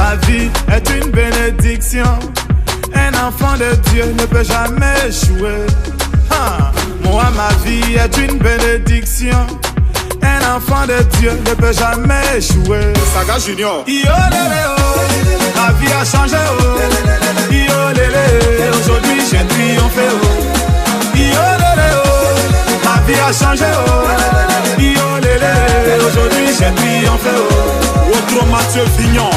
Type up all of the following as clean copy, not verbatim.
Ma vie est une bénédiction. Un enfant de Dieu ne peut jamais échouer. Moi, ma vie est une bénédiction. Un enfant de Dieu ne peut jamais échouer. Saga Junior. Yo lélé oh, ma vie a changé oh. Yo lélé, aujourd'hui j'ai triomphé oh. Yo lélé oh, ma vie a changé oh. Yo lélé, aujourd'hui j'ai triomphé oh. Autre Mathieu Vignon.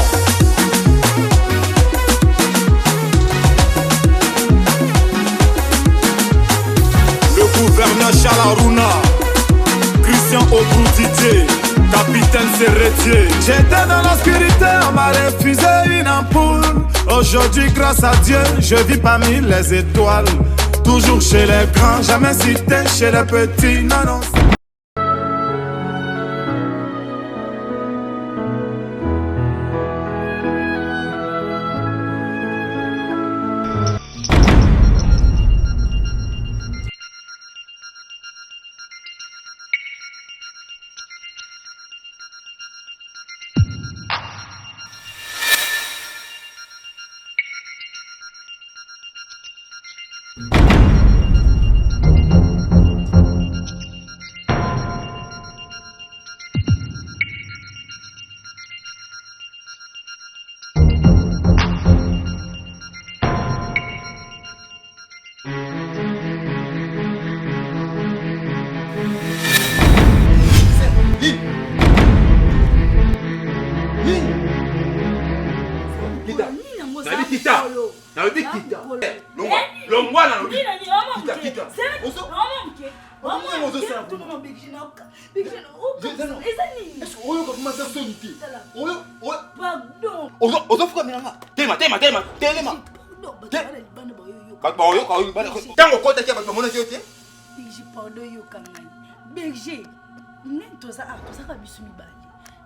Le gouverneur Chalarouna. Christian Obrou Didier, capitaine Serretier. J'étais dans l'obscurité, on m'a refusé une ampoule. Aujourd'hui, grâce à Dieu, je vis parmi les étoiles. Toujours chez les grands, jamais cité chez les petits. Non, non.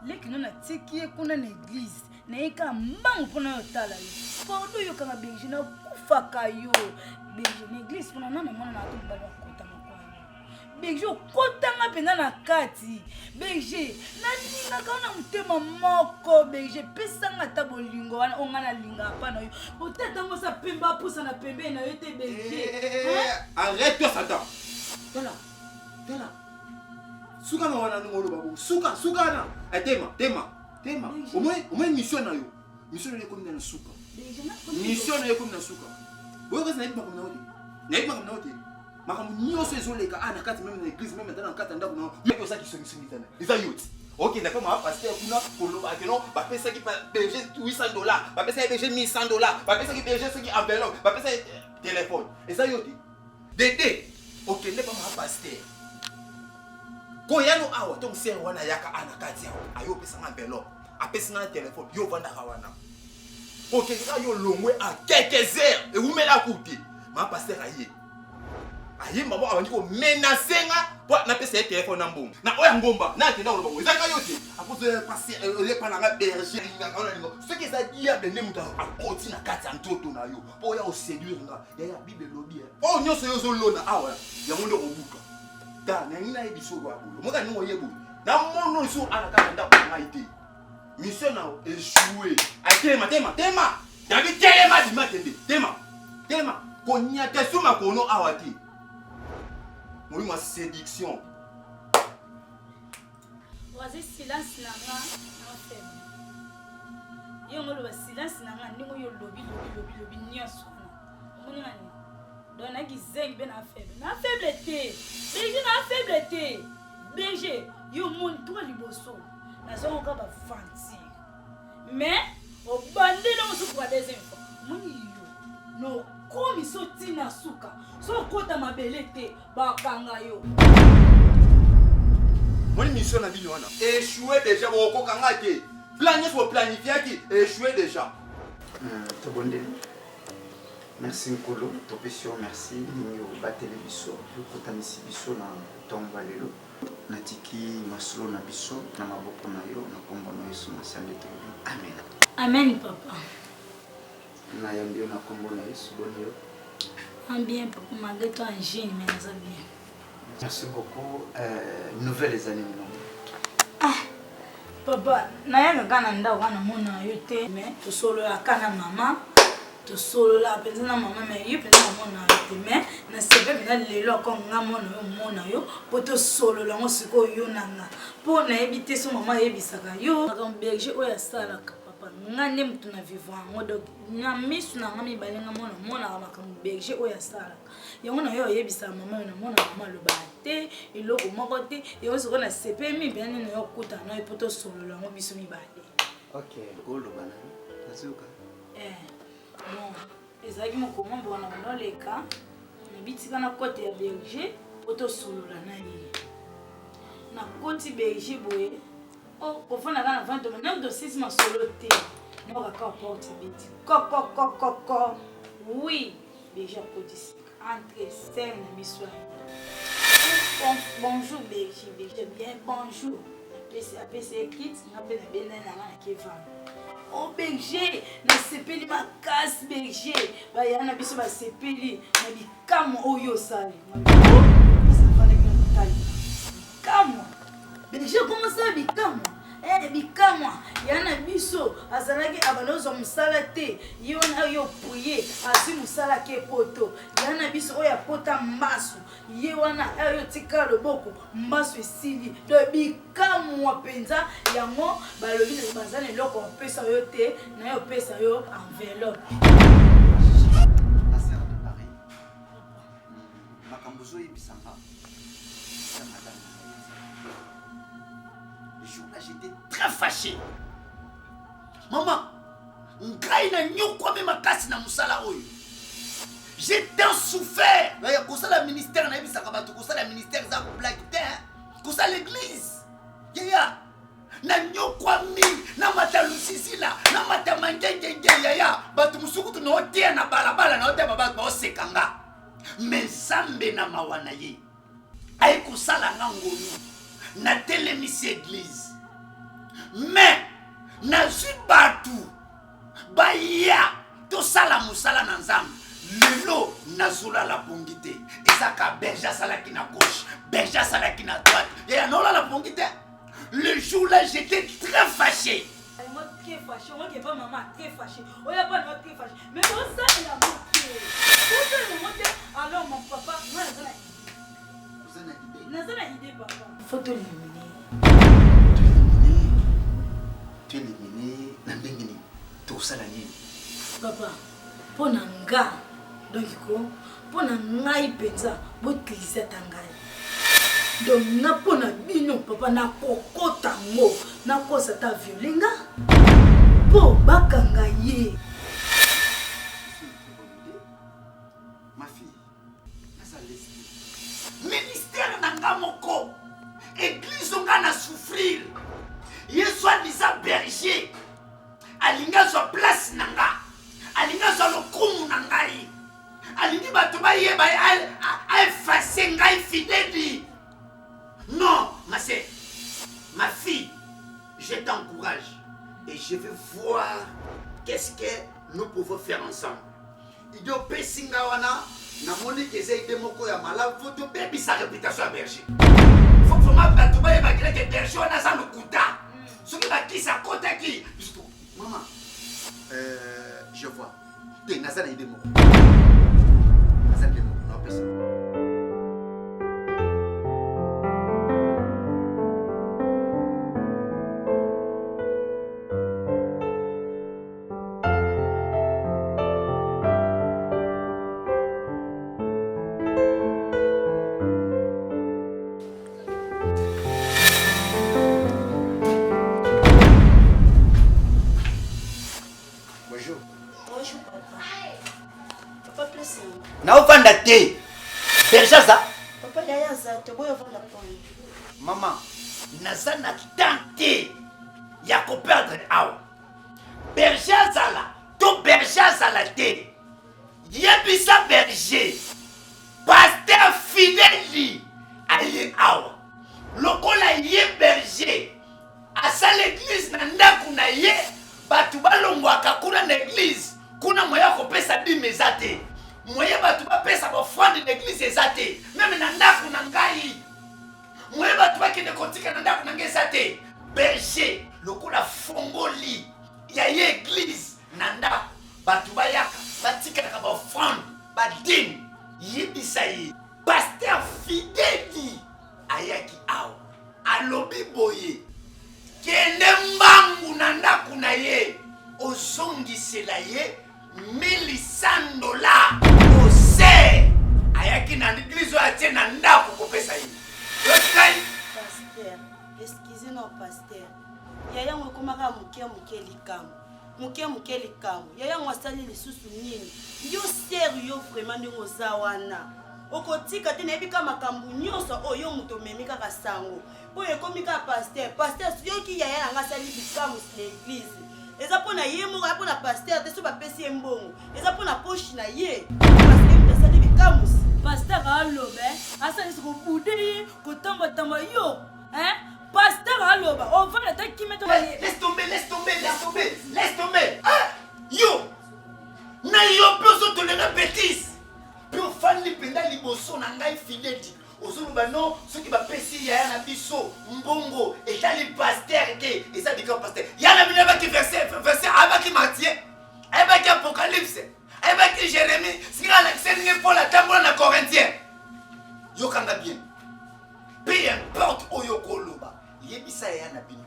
Leki nona tiki kuna na église na eka mbangu pona yotala yo pardon yo kanga Belgique na kufaka yo Belgique na église pona nana mwana na to mbala kota makwa Belgique kotanga pena na kati Belgique na linga kaona mutema moko Belgique pesanga ta bolingo wana ongana linga hapana yo poteta ngo sa pemba pusa na pembe na yote Belgique arrête-toi Satan. Tala Suka na wana ngolo babu. Suka na. Tema. Omwe mission na yo. Mission na ko na suka. Mission na ko na suka. Boyo ka na ipa ko na odi. Na ipa ko na odi. Makamu nyoso ezoleka ana kati même na église même dans kati ndako na. Meko sa ki so mitana. Eza youth. OK, d'accord, ma pasteur kuna koloba que non, ba pesa ki berger $800, ba pesa berger $1100, ba pesa ki berger ce qui enveloppe, ba pesa téléphone. Eza youth. Dédé. OK, ne pas ma pasteur. Koyano awa ton ser wana yaka anakati yawo ayo pesa nga enveloppe apesa nga téléphone yo vanda kawana OK ka yo longwe à quelques heures et vous met la coupe ma pasteur aye mabo abandi ko menacer nga pour na pesa téléphone na mbongo na oya ngomba na tena lo bango ezaka yote apoze passer le pananga berger nga kana lingo ce qui ça dit ya bende muta akoti na kati antoto na yo po ya o séduire nga ya bible lobby oh nyoso yo zo lona awa ya mundo obuka da na ngina e biso ba bulo moka ni moyebu na mono so anaka nda ko ngaite mission na échoué atema dabi telema di matende tema konya tesu makono awati moi ma séduction wazi silence na nga na femme yongo lo silence na nga ningo yo lobi nyoso omoni ngani dona gizeng ben na faible BG yo mon toi liboso na zongo ka ba fanti mais au bandé non se pour des infos moni yo no komi so tina suka so kota mabelete ba kanga yo moni mission na bino wana échoué déjà ko kanga te planifier qui échoué déjà to bonde. Merci Nkolo, Topesio, merci. Nous bateli biso, kotanisi biso na tomba lelo. Natiki maslo na biso na maboko na yo na kombo na Yesu masande to. Amen. Amen papa. Na yambio na kombo na Yesu bonio. Bien papa, malgré toi en jeune mais ça bien. Merci beaucoup. Nouvelles années non. Papa, nayanga kana ndako kana mona yo te, mais to solo la kana mama. To solo la penza na mama mais yo penza mona yo te, mais na sebe na lelo ko nga mona yo, po to solo la ngo siko yo nanga. Po na ebite so mama ebisaka yo. Ka berger oya sala ka papa. Nga ne mtu na vivre ngo donc na misu na ngami balenga mona ka berger oya sala. Yango na yo yebisa mama na mona mama lo bate, iloko moko te, yo siko na sepe mi bien na yo kuta na po to solo la ngo biso mi bate. OK, golo bana. Nasuka. Bon, ezaki mokoma mbona banoleka na bitika na kote ya berger oto solola na ye na koti berger boye o kofana kana 20 minutes de 6 ma solo te no ka porte biti ko oui berger koti entre scène na biswa bonjour berger bien bonjour apese kit na pe na bena na Kevin. Oh berger, na sepeli makasi berger. Ba yana biso ba sepeli na bikamo oyo sale. Bikamo. Berger comment ça bikamo? Bikamo. Yana biso azalaki abanozo musala te. Yo na yo prier, asi musala ke poto. Yana biso oya pota mbasu. Ye wana ayo tika loboko mbasu esili do bikamo penza yango balobi na bazana loko pesa yo te na yo pesa yo enveloppe Asser de Paris. Makambozo ibisanga. Le jour-là j'étais très fâché. Maman, ngai na nyokwa me makasi na musala oyo. J'ai tant souffert. Pour ça, le ministère n'a pas ça. Pour ça, le ministère a blague. Pour ça, l'église. Yaya. Na nyokwa mi. Na mata lusisi la. Na mata mangenge. Yaya. Batu musuku tu no tia na balabala. Na ote baba ba osekanga. Mais sambe na mawana ye. Aye kusala ngangonu. Na telemisi église. Mais. Na zibatu. Baya. To sala musala na nzambe. Lelo nazula la pongite. Isaka berger salaki na gauche, berger salaki na droite. Et anola la pongite. Le jour-là, j'étais très fâché. Moi très fâché, moi qui pas maman très fâché. Oh y'a pas de très fâché. Mais bon ça il a monté. Tout ça il a monté. Alors mon papa, moi nazana idée papa. Faut te l'éliminer. Tu éliminer na ndengeni. Tout ça la nini. Papa, pour nga donc pour ngai penza botlisa tangai. Donc na pona bino papa na kokota ngo na kosa ta violenga po bakanga ye. Ma fille, nasa lesbi. Ministère nanga moko. Église nga na souffrir. Yesu disant berger. Alinga so place nanga. Alinga so lokumu nangai. Alingi bato ba yeba a effacer ngai fidèle. Non, ma fille, je t'encourage et je vais voir qu'est-ce que nous pouvons faire ensemble. Ido pesinga wana na moni keze ide moko ya mala photo baby sa réputation à berger. Faut vraiment bato ba yeba que berger wana sa lokuta. Soki ba kisa kota ki. Maman, je vois. T'es nazana ide moko. Nazana ide moko, non pesa. Naovanda te. Berjaza. Papa yaya za te boyo vanda poni. Maman, nazana tante ya ko perdre awa. Berjaza la, to berjaza la te. Yebisa berger. Pasteur fidèle aye awa. Lokola ye berger. Asa l'église na ndaku na ye, batu balongwaka kuna na église. Kuna moya ko pesa dimezate. Moye batu ba pesa ba offrande l'église ezate. Même na ndaku na ngai. Moye batu ba kende kotika na ndaku na ngai ezate. Berger, lokola fongoli ya ye église nanda bato bayaka batikalaka baofrande badine yebisa ye paster Fideli ayaki awa alobi boye kende mbangu na ndako na ye ozongisela ye $1100 ose ayaki na église oyo atie na ndako kopesa ye Pasteur, excusez-nous, pasteur. Yaya mwekomaka muke likamu. Yaya mwasali lisusu nini. Yo sérieux vraiment ndingo zawana. Okotika te nebika makambu nyoso oyo muto memika kasango. Boye komika pasteur. Pasteur yoki yaya nga sali likamu l'église. Eza pona ye mo pona pasteur te so ba pesi mbongo. Eza pona poche na ye. Pasteur sali likamu. Pasteur aloba, asali siko boudé, kotamba tamba yo, hein? Pasteur aloba, on va le temps qui met laisse tomber. Ah, yo. Na yo peso to lenga bêtise. Pe ofandi penda liboso na ngai Fideli. Ozuluba no soki ba pesi ya na biso mbongo etali pasteur ke eza bika pasteur. Ya na bina ba ki verset abaki Matthieu. Abaki Apocalypse. Abaki Jérémie, sika la Seigneur Paul atambola na Corinthiens. Yo kanga bien. Peu importe oyo koloba. Yebisa ya na bino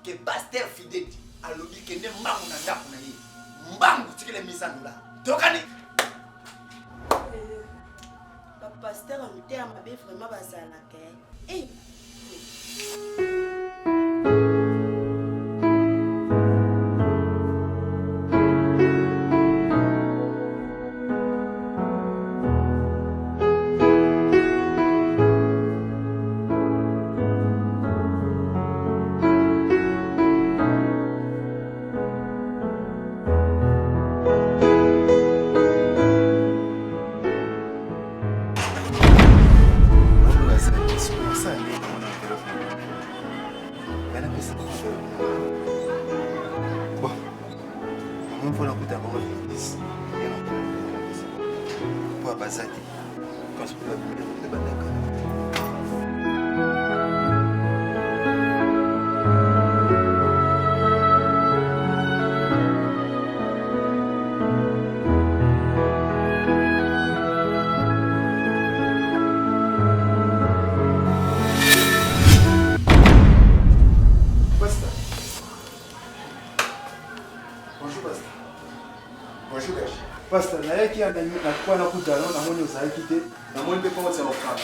ke pasteur Fideli alobi kende mbangu na ndako na ye. Mbangu tikile $1100. Tokani Pasteur en terme mabe vraiment bazalaka. Eh. Pasteur, na yaki ya na kwa na kudalo na moni ozalaki te na moni pe kwa sa okana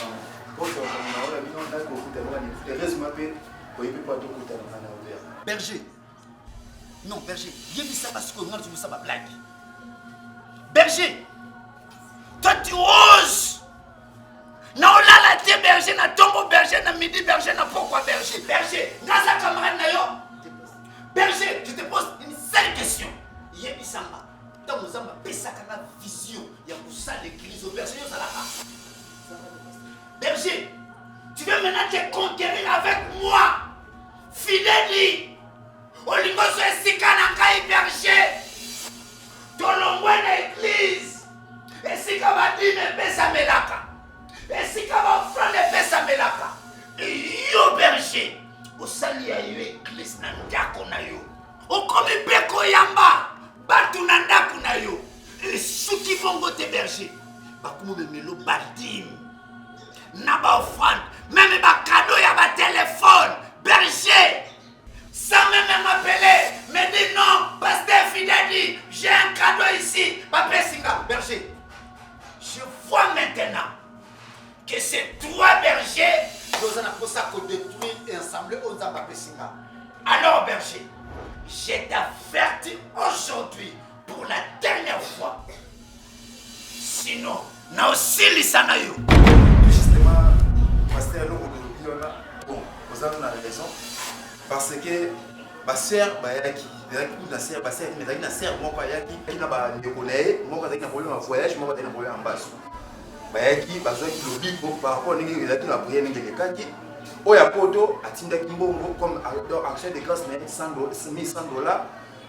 kwa sa okana na ola bino ndako kudalo ni heureusement pe oyebi pa to kudalo na ouvert. Berger. Non, berger. Yebisa parce que ngana tumusa ba blague. Berger. Toi tu oses. Na olala te berger na tombo berger na midi berger na pourquoi berger. Berger, ngasa camarade na yo. Berger, je te pose une seule question. Yebisa ma nous avons la vision. Il y a pour ça l'église au berger. Berger, tu veux maintenant te conquérir avec moi. Fideli. Olingoso esikana kai berger. Tolongwe na église. Esika badime pesa melaka. Esika ba offrande pesa melaka. Yo berger. Osali ya yo église na ndako na yo. Okomi beko yamba. Batu na ndako na yo suki bongo te berger bakumu memelo badim na ba offrande même ba cadeau ya ba téléphone berger sans même m'appeler me dit non pasteur Fideli j'ai un cadeau ici ba pesinga berger je vois maintenant que c'est toi berger nous allons pour ça qu'on détruit et ensemble on va ba pesinga alors berger je t'avertis aujourd'hui pour la dernière fois. Sinon, na aussi lisana yo. Justement, pasteur lo bon, vous avez raison parce que ma sœur bayaki, na sœur ba sœur mais na sœur moi bayaki, na ba ndekolaye, moi bazaki na problème en voyage, moi bazaki na problème en basso. Bayaki bazaki lo big par rapport ningi ezaki na prière ningi lekaki. Oya poto atindaki mbongo comme action de grâce mais $1100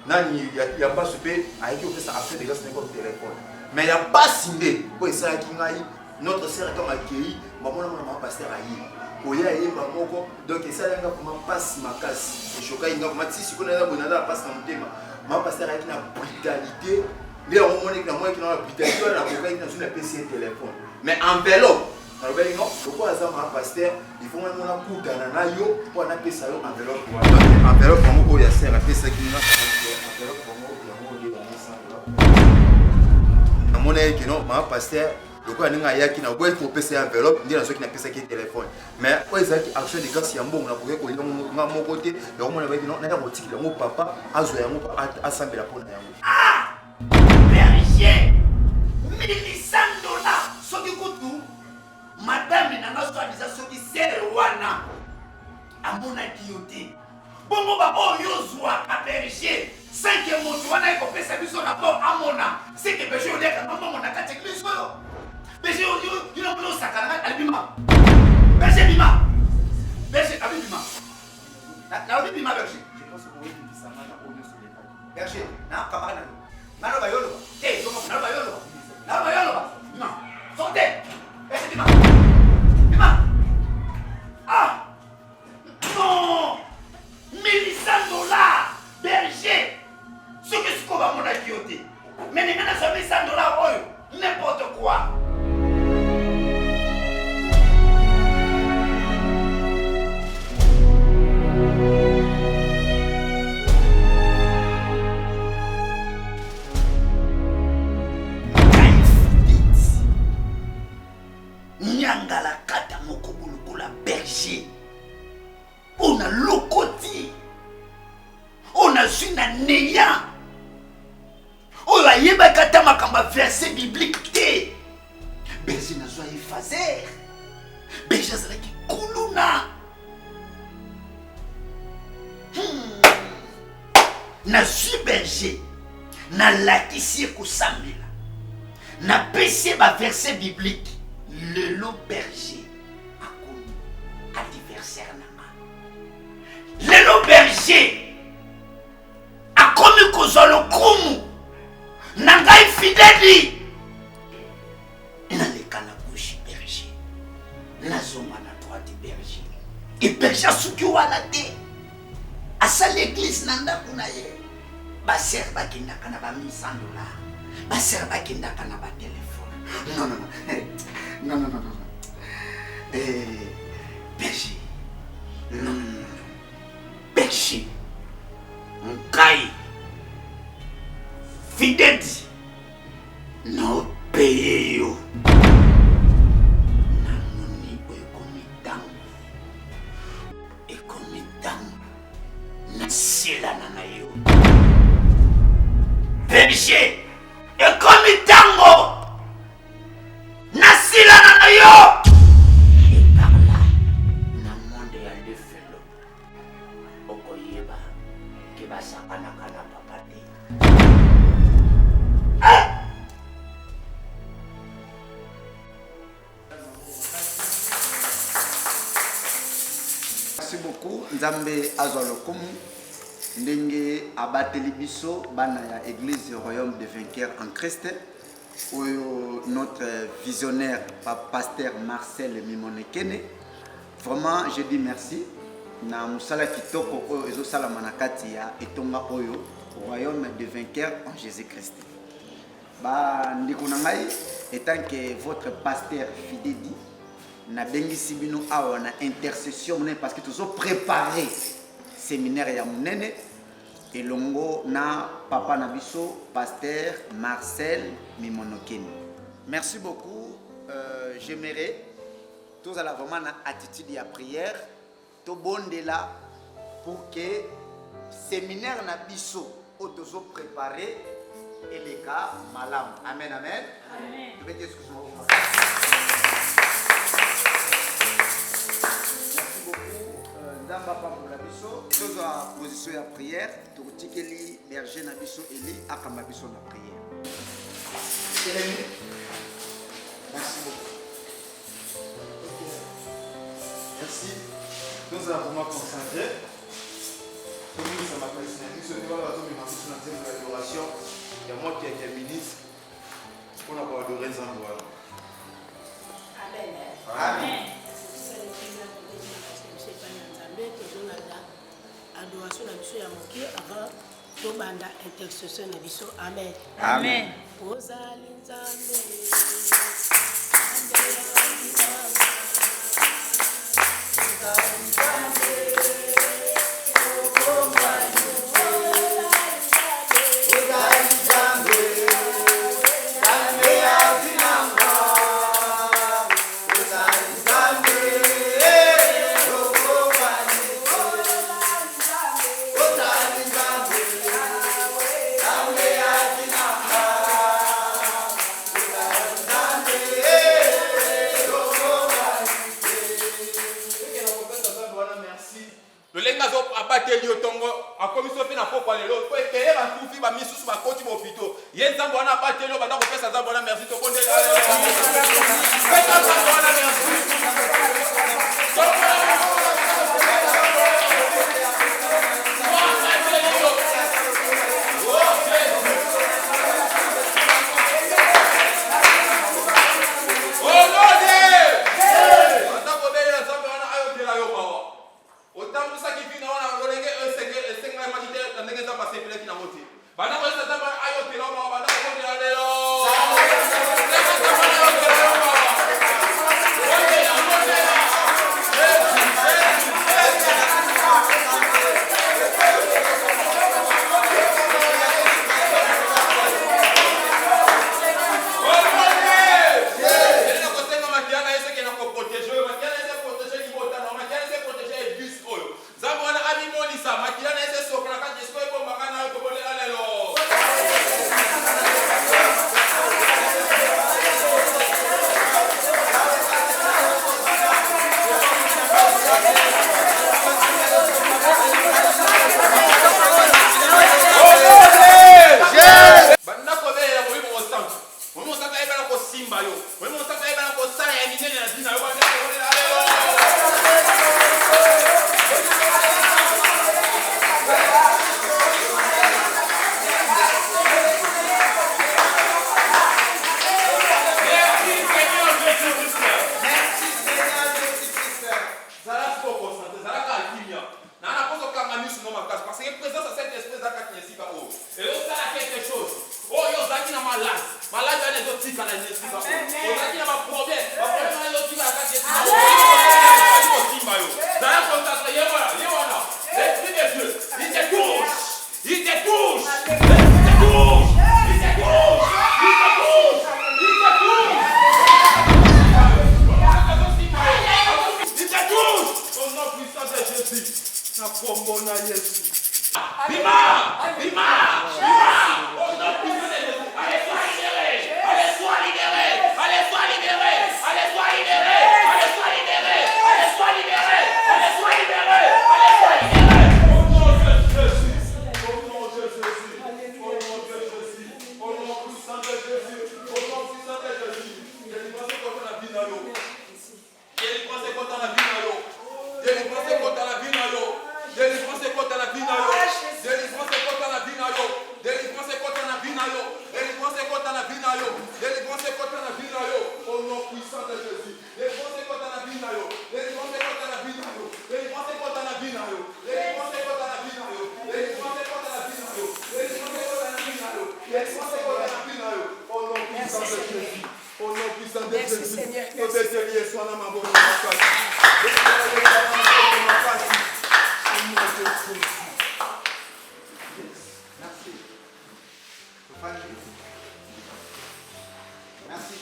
nani ya pas super ayaki opesa action de grâce comme téléphone mais ya pas sindé pour ça ki ngai notre sœur comme accueilli maman pasteur ayi oya yemba moko donc ça là comment passe ma casse et choka inga mati si kona bona la passe na mutema ma pasteur avec na brutalité les on monique na moi qui na brutalité na koka qui na sur le PC téléphone mais enveloppe alors ben non pourquoi ça ma pasteur il faut même na kutana na yo pour na pesa yo enveloppe enveloppe pour moi ya sert à pesa qui na enveloppe pour moi na mon que non ma pasteur loko aninga yaki na boy ko pesa enveloppe ndina soki na pesa ki téléphone mais ko ezaki action de grâce ya mbongo na koke ko nga moko te ya komona ba non na ya kotikila ngo papa azo ya ngo asambela pona yango berger $1,000 soki kutu madame na nga soi-disant soki sere wana amona kiyote bongo ba oyo zwa a berger 5e moto wana ko pesa biso na po amona c'est que berger oleka maman na kati église oyo berger you know no sakana albima berger bima berger abima na bima berger je pense que oui qui ça na oyo sur les berger na kamana na ba yolo eh donc na ba yolo bima sortez berger bima bima ah non $1,000 berger ce que ce qu'on va mon acquis mais les gars ça $1,000 oyo n'importe quoi. Nyangala kata moko bulukula berger. On a lokoti. On a zuna neya. On a yeba kata makamba verset biblique te. Berger na zwa effacer. Berger zalaki kuluna. Na suis berger. Na lakisi kusambela. Na pesi ba verset biblique. Le loup berger a connu adversaire nanga. Le loup berger a connu kozolo kumu nanga fidèle. Na le kana gauche berger. Na zoma na droite berger. Et berger suki wana te. Asa l'église nanda kuna ye. Ba ser ba kinda kana ba $1,000. Ba ser ba kinda kana ba téléphone. Non. Non. Berger. Non. Berger. Nkai. Fidèle. Non paye yo. Namoni ekomitango. Nasila na yo. Berger. Ekomitango. Nasila na yo. Et par là, na monde ya le felo. Okoyeba ke basakana kana papa te. Merci beaucoup. Nzambe azwa lokumu ndenge abateli biso bana ya église royaume de vainqueurs en Christ. Notre visionnaire, pasteur Marcel Mimonekene. Vraiment, je dis merci. Na musala kitoko oyo ezosala manakati ya etonga oyo royaume de vainqueurs en Jésus-Christ. Ba ndiko na ngai étant que votre pasteur Fidedi na bengisi bino awa na intercession parce que toujours préparer séminaire ya munene. Et longo na papa nabiso pasteur Marcel Mimonokeni. Merci beaucoup. J'aimerais tous à la vraiment na attitude à prière to bondela pour que séminaire nabiso autoso préparé et les cas malam. Amen. Amen. Excuse-moi. Merci beaucoup. Ndamba papa nabiso tous à position à prière. Tikeli berger na biso eli akamba biso na prière. Merci beaucoup. Merci. Nous allons vraiment concentrer. Comme ça m'appelle Saint-Denis, ce niveau là, nous sommes dans une adoration. Il y a moi qui ai quelques minutes pour nous adorer Zambouara. Amen. Amen. tolanda adoration na biso ya moke avant tobanda intercession na biso. Amen. Amen. Ozali nzambe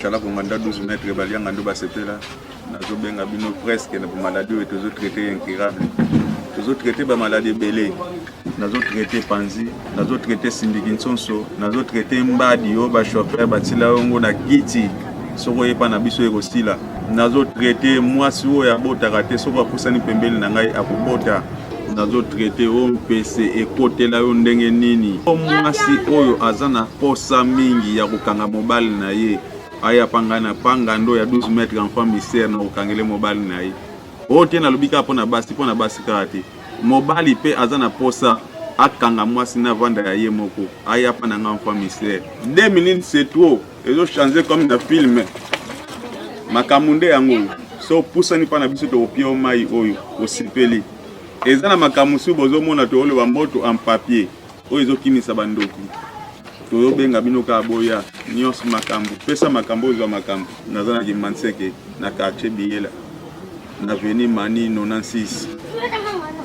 Chala kumanda 12 mètres balianga ndo basepela nazo benga bino presque na maladie et toujours traité incurable toujours traité ba maladie belé nazo traité panzi nazo traité sindikinsonso nazo traité mbadi yo ba chauffeur batila ngo na kiti soko yepa na biso ekosila nazo traité mwasi oyo abotaka te soko akusani pembeli na ngai akubota nazo traité ompese ekotela yo ndenge nini mwasi oyo azana posa mingi ya kokanga mobali na ye aya pangana pangando ya 12 mètres enfant misère na okangele mobali na ye ote na lobika pona basi kate mobali pe azana posa akanga mwasi na vanda ya ye moko aya pa na enfant misère 2 minutes c'est trop ezo changer comme na film makamunde yango so pusani pa na biso to opio mai oyo osipeli eza na makambo mosusu bozomona tooloba mboto en papier oyo ezokimisa bandoki toyobenga bino kaka boya nyonso makambo pesa makambo ozwa makambo naza na Kimanseke na quartier Biyela na veni Mani 96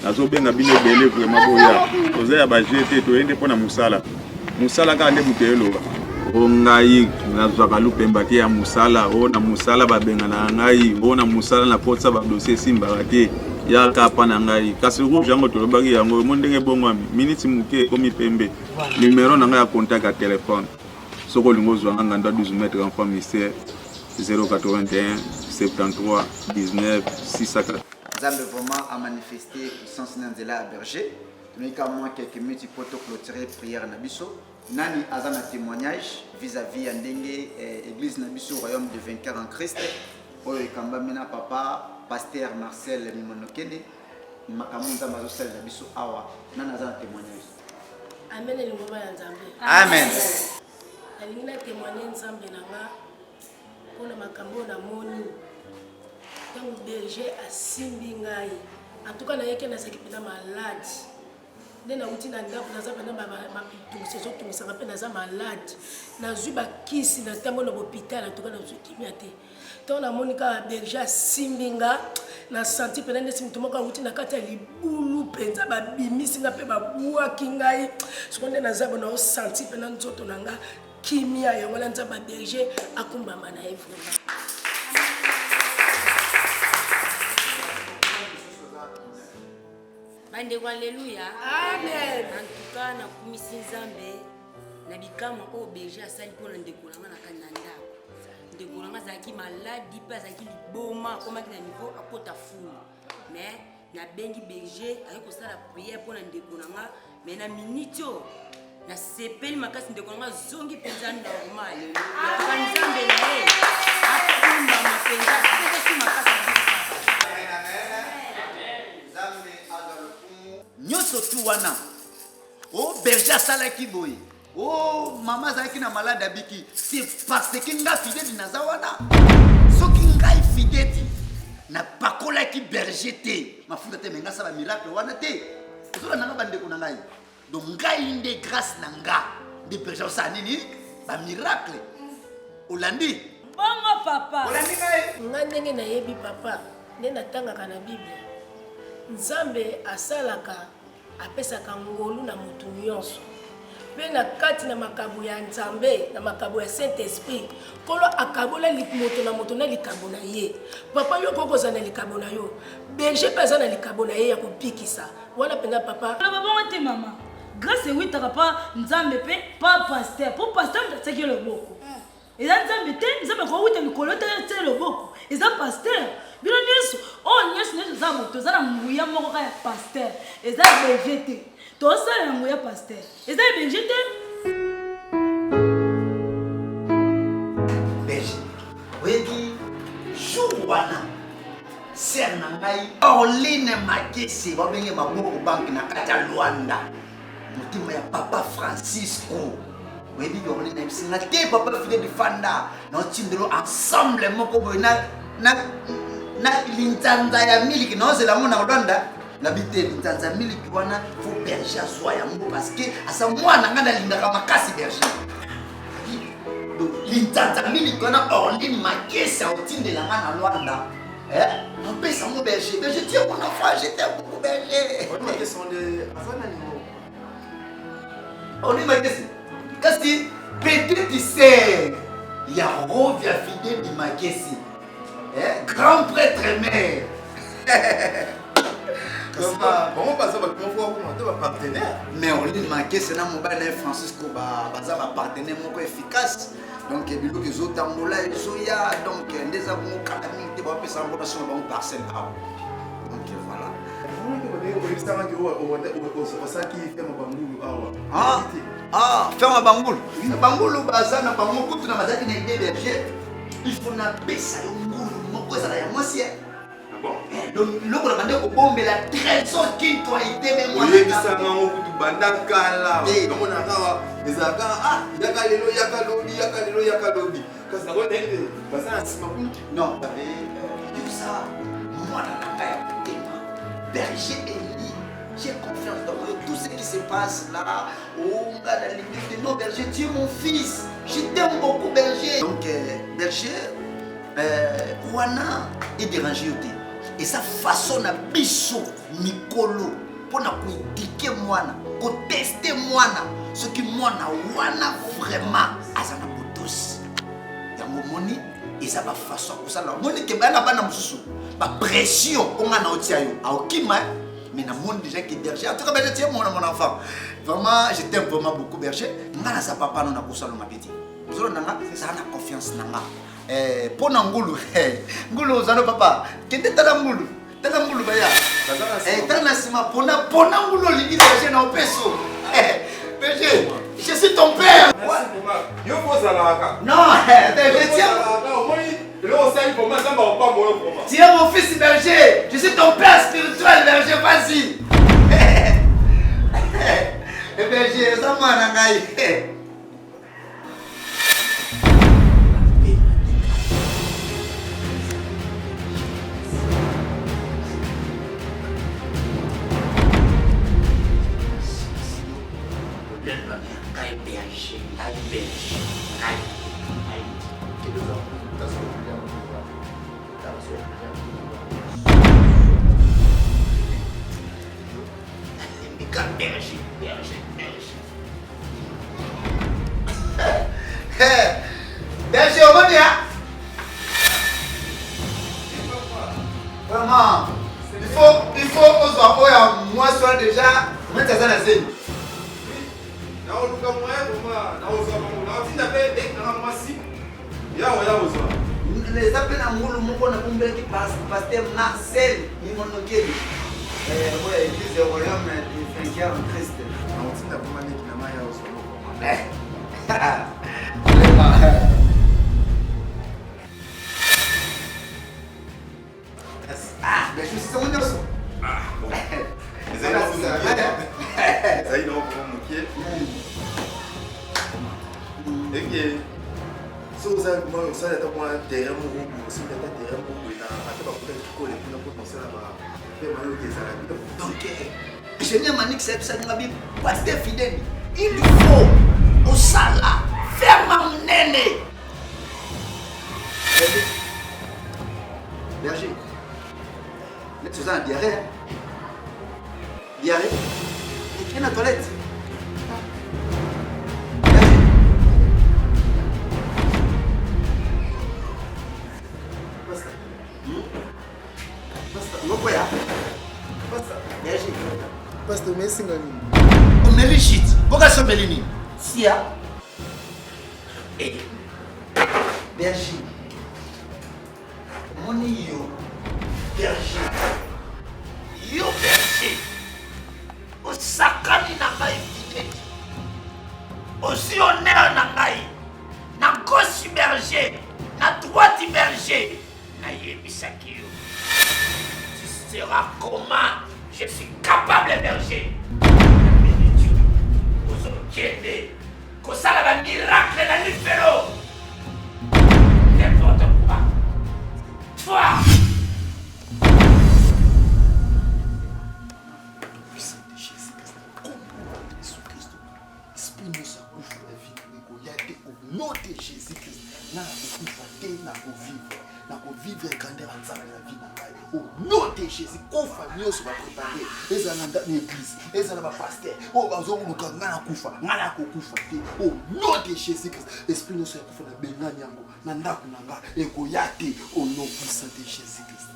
nazobenga bino ebele vraiment boya toza ya bajete toyende mpo na mosala kaka nde moto eloba o ngai nazwaka lupemba te ya mosala o na mosala babengana ngai o na mosala na kotisa badosie esimbaka te yaka pa na ngai kasi rouge yango tolobaki yango mo ndenge bongwami miniti moke ekomi pembe numero na ngai ya contact ya telefone soko olingi ozwanga nganda 12 mètres enfant mystère 081 73 19 604. Nzambe vraiment a manifesté puissance na nzela ya berger tunaika mwa quelques minutes poto clôturer prière na biso nani aza na témoignage vis-à-vis ya ndenge église na biso royaume de vainqueur en Christ oyo ekambami na papa pasteur Marcel Mimonokene makambo nzambe azosalela biso awa nani aza na témoignage. Amen elingoma ya Nzambe. Amen. Alingi na témoigner Nzambe nanga mpona makambo na moni ntango berger asimbi ngai en tout cas nayeke nazalaki mpena malade nde nauti na ndako naza mpena batungisa ezotungisaka mpe naza malade nazwi bakisi natambo na bopital en tout cas nazwi kimia te ntango namoni kaka berger asimbi nga nasanti mpena ndesi moto moko auti na kati ya libulu mpenza babimisi nga mpe babwaki ngai soko nde naza bona osanti mpena nzoto na nga kimia yango na nzambe berger akumbama na ye vraiment. Bandeko haleluya. Amen. En tout cas nakumisi Nzambe na bikamwa oyo berger asali mpona ndeko nanga na kani na ndako. Ndeko nanga azalaki maladi mpe azalaki liboma akomaki na niveau akota fulu mais nabengi berger aye kosala prière mpona ndeko nanga mais na minute oyo nasepeli makasi ndeko nanga zongi mpenza normal ka Nzambe na ye akumbama mpenza apesi makasi nyonso tu wana o berger asalaki boye o mama azalaki na malade abiki c'est parce que nga fidèle naza wana soki ngai fidèle napakolaki berger te mafuta te me nga asala miracle wana te ozola nanga bandeko na ngai donc ngai nde grâce na nga nde berger osala nini bamiracle olandi bongo papa olandi ngai nga ndenge nayebi papa nde natangaka na bible Nzambe asalaka apesaka ngolu na mutu nyonso mpe na kati na makabo ya Nzambe na makabo ya Saint-Esprit kolo akabola moto na moto na likabo na ye papa yo kokoza na likabo na yo berger mpe aza na likabo na ye ya kopikisa wana mpenza papa bongo te mama grâce ewitaka pa Nzambe mpe pa pasteur po pasteur mtasaki loboko eza Nzambe te Nzambe kowuta mikolo te loboko eza pasteur bino nyonso oyo nyonso eza moto eza na nguya moko kaka ya pasteur eza berger te tosalela nguya pasteur eza berger te berger oyebi jour wana ser na ngai Orline Makese babenge maboko banke na kati ya Luanda motima ya papa Francisco oyebi Orline ayebisinga te papa fide de fanda na otindelo ensemble moko boye na linzanza ya miliki naozela ngo na Luanda nabi te linzanza ya miliki wana fo berger azwa yango parce que asa mwana nga nalingaka makasi berger donc linzanza ya miliki wana Orline Makese otindela nga na Luanda napesa ngo berger tie mon enfant je t'aime beaucoup berger Orline Makese kasi petit sœur ya Rovia Fidèle de Makese grand prêtre mère. Comment passer votre partenaire? Mais Orline Makese na mobile Francisco baza ba partenaire moko efficace. Donc biloko ezotambola ezoya donc ndeza mo kala mingi te ba pesa mbona so ba parcelle a. Donc voilà. Ferme bangulu. Bangulu baza na bango kutu na bazaki na idée berger. Il faut na pesa yo ngulu moko za ya mwasi. Donc loko na bande ko bombela trésor qui toi ité même moi. Oui, ça nga ngo kutu banda kala. Comme na ngawa ezaka yaka lelo yaka lobi. Kasi na ko tende basa na sima ku. Non, tout ça moi na nga ya tema. Berger Eli J'ai confiance dans toi. Tout ce qui se passe là, oh, la limite de non, berger, tu es mon fils. Je t'aime beaucoup, berger. Donc, berger, wana est dérangé. Et sa façon na biso, Nicolo, pour na critiquer moi, pour tester moi, ce qui moi wana vraiment, azana botos. Yango moni, et ça va façon pour ça là. Moni ke bana bana mususu, ba pression, on a na otiayo, a okima. Mais dans le monde déjà qui est berger. En tout cas, berger, tu es mon enfant. Vraiment, je t'aime vraiment beaucoup, berger. Ngana sa papa non a pour ça le mapiti. Zolo nanga, ça a confiance nanga. Pour Nangulu, Ngulu zano papa. Kende tala Ngulu, baya. Tala sima pona Ngulu ligi berger na opeso. Berger, je suis ton père. Merci pour moi. Yo pose la non, berger, tiens. Tu es mon fils berger, je suis ton père spirituel berger, vas-y. Berger, ça m'a nangaï. Berger, au monde, vraiment, il faut qu'on soit moi soit déjà, moi ça la scène. Les appels à Moulou Moko na Kumbe qui passe pasteur Marcel Nimonokeli. Ouais, l'église du royaume du vainqueur en Christ. Ah, mais je suis son osso. Ah, bon. Les amis, ça y est, on va me et si vous avez un terrain, vous donc, je n'ai pas dit que c'est ça, pasteur fidèle. Il faut au sala faire ma néné. Berger, tu as un diarrhée. Diarrhée. Et qui est dans la toilette? Pastor Messi ngani? Umeli shit. Boka so melini. Sia. Berger. Moni yo. Berger. Yo berger. Osakani na ngai vidéo. Aussi honneur na ngai. Na gauche berger. Na droite berger. Na yebisaki yo. Tu seras comment? Je suis capable, berger. Vous obtiendrez que ça va un miracle dans le vélo. N'importe quoi. Toi. Puissant de Jésus-Christ. Comme Jésus-Christ. Esprit nous s'accouche la vie. Il y a au nom de Jésus-Christ. Là, on vivre grandeur en ça la vie. Au nom de Jésus, kufa nyonso va préparer. Ezana dans l'église, ezana ba pasteur. Oh bazo luka ngana kufa, ngana kokufa te. Au nom de Jésus Christ, esprit nyonso ya kufa na bengani yango, na ndako nanga ekoya te au nom puissant de Jésus Christ.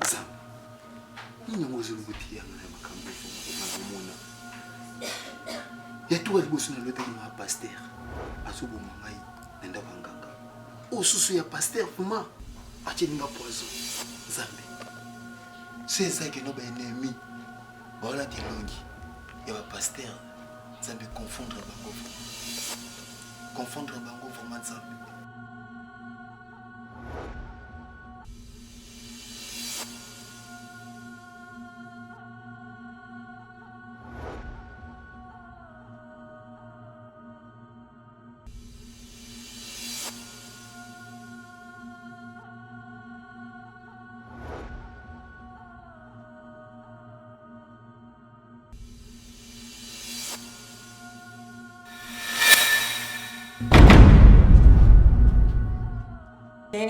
Ça. Nini ngozi lukuti yana na makambo fo mona. Ya tu alibosi na lote na pasteur. Azubo mangai. Nenda banganga osusu ya pasteur kuma acheninga poison zambe c'est ça que nos ennemis voilà des longi ya ba pasteur zambe confondre bango vraiment zambe.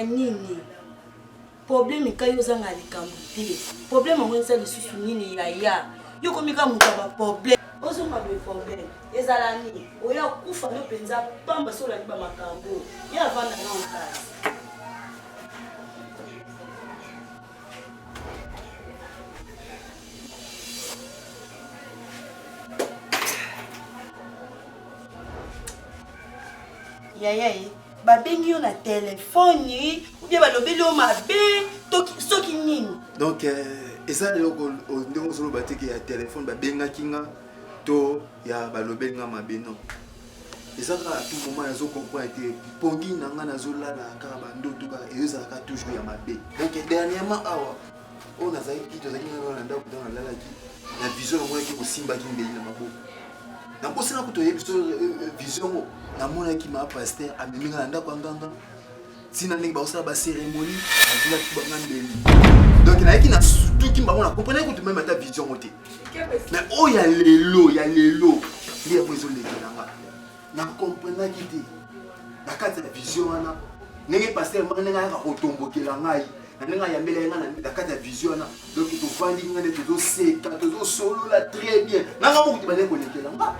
ya nini problème kayo zanga likambo te problème ngo ça lisusu nini yaya yo komika mutu ba problème ozonga be problème ezala ni oya kufa no penza pamba sola liba makambo ya vanda na nkasi yaya babengi yo na telefone ou bien balobeli yo mabe soki nini donc eza eloko ndenge ozoloba teke ya telefone babengaki nga to ya balobeli nga mabe non eza kaka tout moment nazokomprendre te pongi na nga nazolala kaka bandoto kaka eyo ezalaka toujours ya mabe donc dernièrement awa oyo nazalaki tozalaki nga na ndako ntango nalalaki na vision namonaki kosimbaki mbeli na maboko nakosina kutoyebi so vision ngo namonaki ma pasteur amemi nga na ndako ya nganga ntina ndenge bakosala bacérémonie azolaki banga mbeli donc nayaki na sutuki mbango na comprendre kutu meme ata vision ngo te mais oyo ya lelo nde yango ezolekelanga na comprendaki te na kati ya vision wana ndenge pasteur manga ndenge ayaka kotombokela ngai na ndenge ayambela ye nga na kati ya vision wana donc tovandi nga nde tozoseka tozosolola très bien nanga mokuti bandenge kolekelanga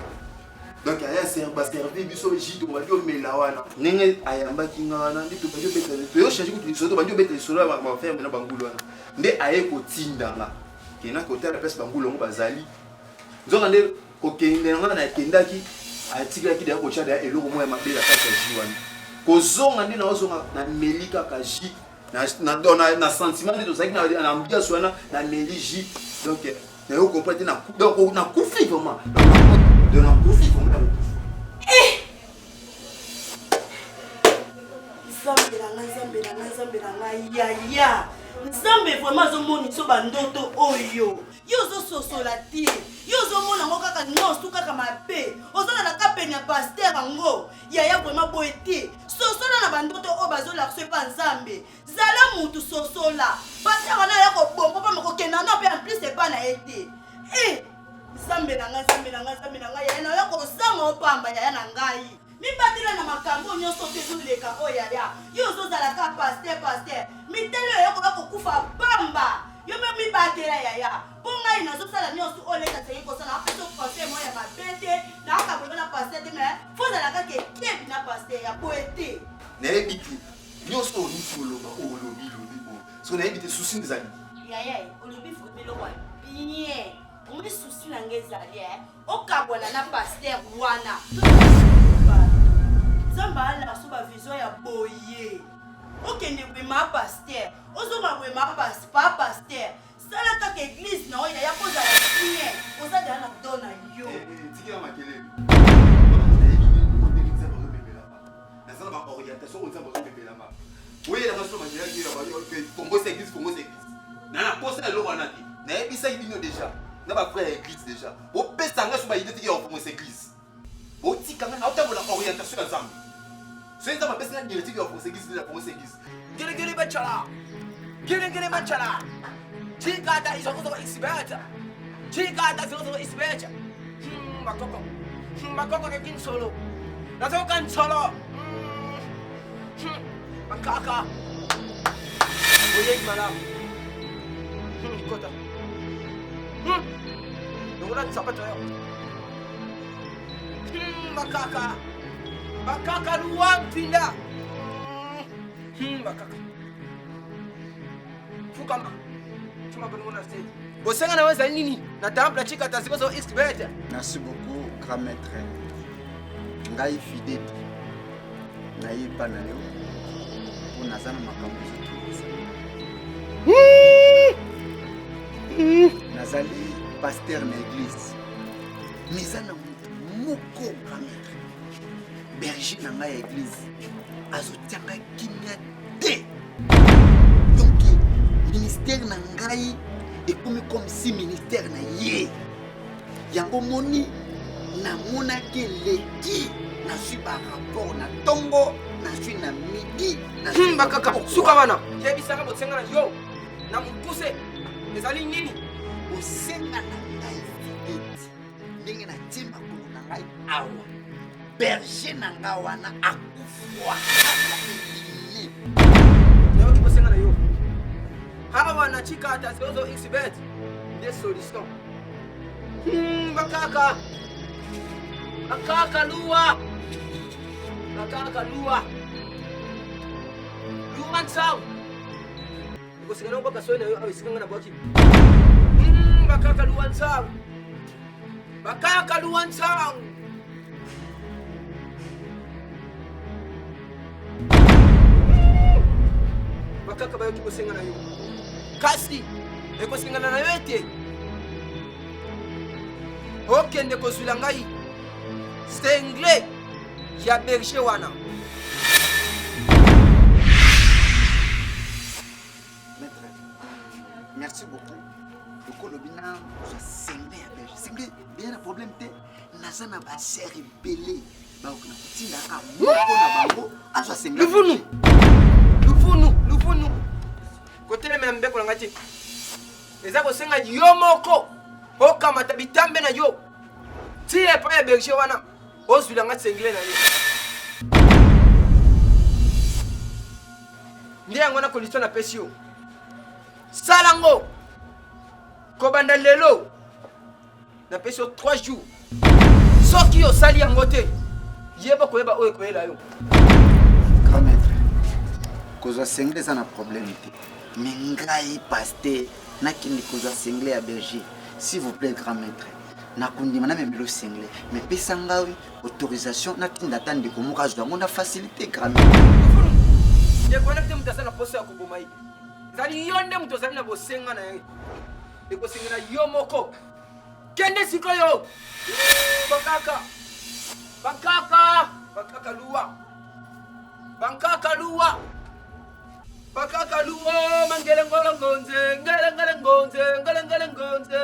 donc aya baservi biso jito bandi omela wana ndenge ayambaki nga wana nde tobandi obetela toyochange kutu lisolo tobandi obetela lisolo ya baferme na bangulu wana nde aye kotindanga kena kotala place bangulu yango bazali nzoka nde kokende nga na ekendaki atikelaki deya kotya deya eloko moko ya mabele kati ya ji wana kozonga nde naozonga na meli kaka ji na sentiment nde tozalaki na ambiance wana na meli ji donc nayo comprendre donc nakufi vraiment donc nakufi vraiment nzambe na ngai yaya nzambe vraiment azomonisa bandoto oyo yo ozososola te yo ozomona ngo kaka nyonso kaka mabe ozolala ka pene ya paster yango yaya vraiment boye te sosola na bandoto oyo bazolakisa epa nzambe zala mutu sosola paster wana ya kobomba mpa mokokenda no mpe en plus epa na ye te nzambe na ngai yaya nayo kozanga opamba yaya na ngai mibatela na makambo nyonso te ezoleka oyo yaya yo ozozalaka paster mitele oyo yakoba kokufa pamba yo mpe mibatela yaya mpo ngai nazosala nyonso oyo leka seki kosala apeso conseil moyo ya mabe te naakabola na paster te me fozalaka kekebi na paster ya boye te nayebi te nyonso oluti oloba olobi so nayebi te susi ndezali yaya olobi foteloko bien omoni susi na ngai ezali okabwana na paster wana nzambe alaka so bavision ya boye okende bwema paster ozonga bwema pa paster sala kaka eglise na oyo yaya kozala bien ozadala na do na yo tikela makelele nazala baorientation oyo nzambe ozopepelanga oyelaka so makelaki kongosa église nana posa eloko wana te nayebisaki bino déjà na bafrère ya église déjà opesanga so baide tiki ya kongosa église otikanga na otambola orientation ya nzambe so nzambe apesanga directive ya kongosa église na kongosa église Giri bachala. Giri bachala. Chigada izoko isibeta. Chigada izoko isibeta. Makoko. Makoko ke kin solo. Nazo kan solo. Makaka. Oye malam. Kota. Dolan sapato yo. Makaka. Makaka luang pindah. Makaka. Fukama. Tuma bonona stage. Bosenga na weza nini? Na temple chika taziko so east better. Merci beaucoup grand maître. Ngai fidèle. Naipa na leo. Unazana makambo zote. Nazali pasteur na église. Mizana moko grand maître. Berger na ngai église. Azotianga kimia te. Donc ministère na ngai ekomi comme si ministère na ye. Yango moni na monaki leki na suis par rapport na tongo na suis na midi na bakaka suka bana. Yebisanga botsenga na yo. Na mukuse. Ezali nini? Osenga na ngai fidèle. Ndenge na tima kono na ngai awa. Berger na ngai wana akufwa. bosenga na yo hawa na chika atazigozo xbet nde solution bakaka luwa nsao ikosikana ubaka soina yo awisikanga na bwaki bakaka luwa nsao bakaka bayo kikosenga na yo kasi ekosengana na yo ete okende kozwila ngai sengle ya berger wana. Maître, merci beaucoup. Le colobina, je sengle ya berger. Sengle, bien le problème te, nazana ba serre belé. Ba okna kutina ka moko na bango, azo sengle. Luvunu. Côté le même beko ngati. Eza ko senga yo moko. Okamata bitambe na yo. Ti e pa ya berger wana. Ozwila ngati sengle na yo. Ndiye ngona condition na pesio. Salango. Kobanda lelo. Na pesio 3 jours. Soki yo sali yango te. Yeba koyeba oyo koyela yo. Grand maître. Kozwa sengle ça na problème te. Mais ngai pasteur nakindi kozwa sengle ya berger. S'il vous plaît grand maître. Nakundima na même le sengle. Mais pesa ngawi autorisation natinda tande ko mukazo dango na facilité grand maître. Je connais que tu as posé à Kubomaï. Zali yonde mtu zali na bosenga na yeye. Eko singina yomoko. Kende sikoyo. Bakaka luwa. Mangele ngonze, ngele ngonze.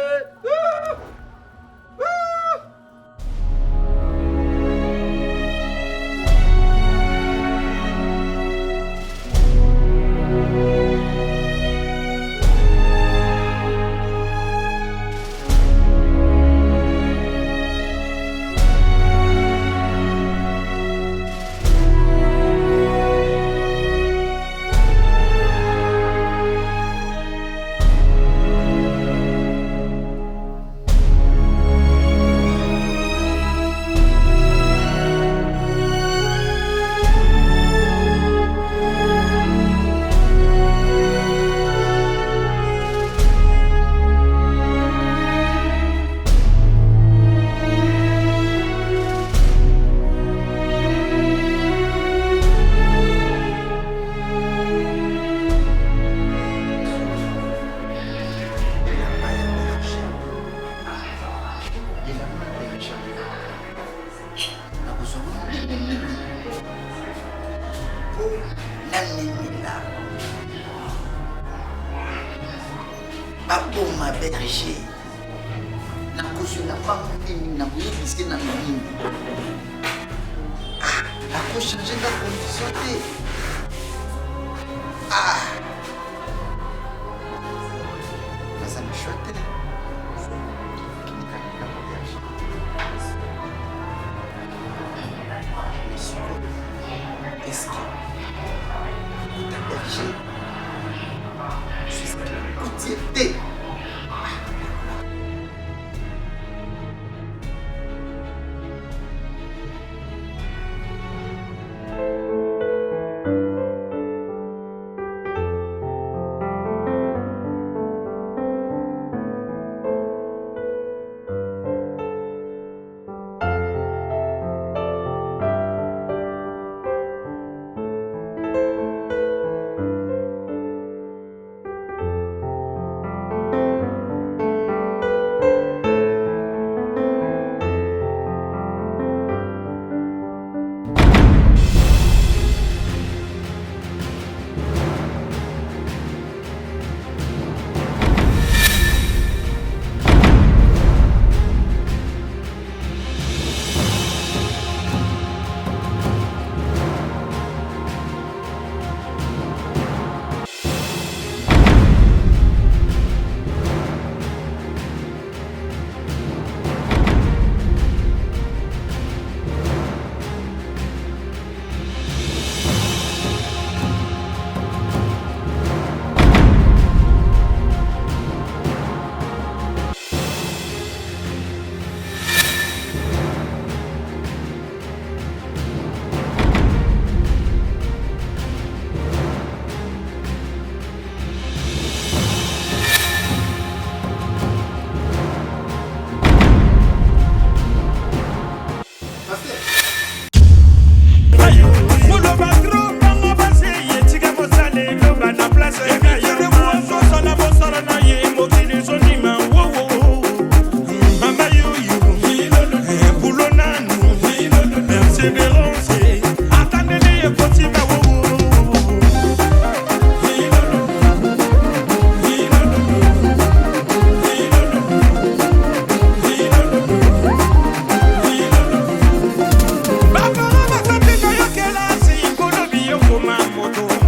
Baboma berger. Na cause na pas mini na boye bisque na mini. Ah, la changer la condition. Ah.